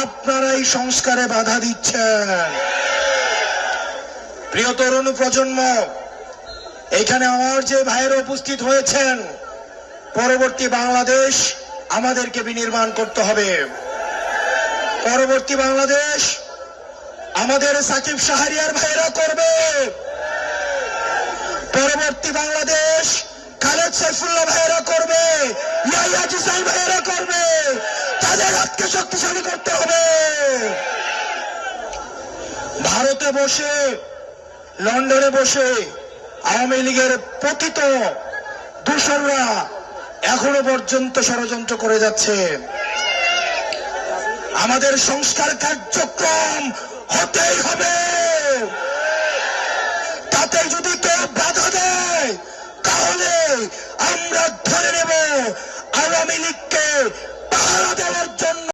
আপনারা এই সংস্কারে বাধা দিচ্ছেন। প্রিয় তরুণ প্রজন্ম, এখানে আমার যে ভাইয়েরা উপস্থিত হয়েছেন, পরবর্তী বাংলাদেশ আমাদেরকে বিনির্মাণ করতে হবে। পরবর্তী বাংলাদেশ আমাদের সাকিব শাহরিয়ার ভাইয়েরা করবে। পরবর্তী বাংলাদেশ খালেদ সাইফুল্লাহ ভাইয়েরা করবে, ইয়াহিয়া জিসাল ভাইয়েরা করবে। তাদের হাতকে শক্তিশালী করতে হবে। ভারতে বসে, লন্ডনে বসে আওয়ামী লীগের পতিত দূষণরা এখনো পর্যন্ত ষড়যন্ত্র করে যাচ্ছে। আমাদের সংস্কার কার্যক্রম হতেই হবে। তাতে যদি কেউ বাধা দেয়, তাহলে আমরা ধরে নেব আওয়ামী লীগকে পাহারা দেওয়ার জন্য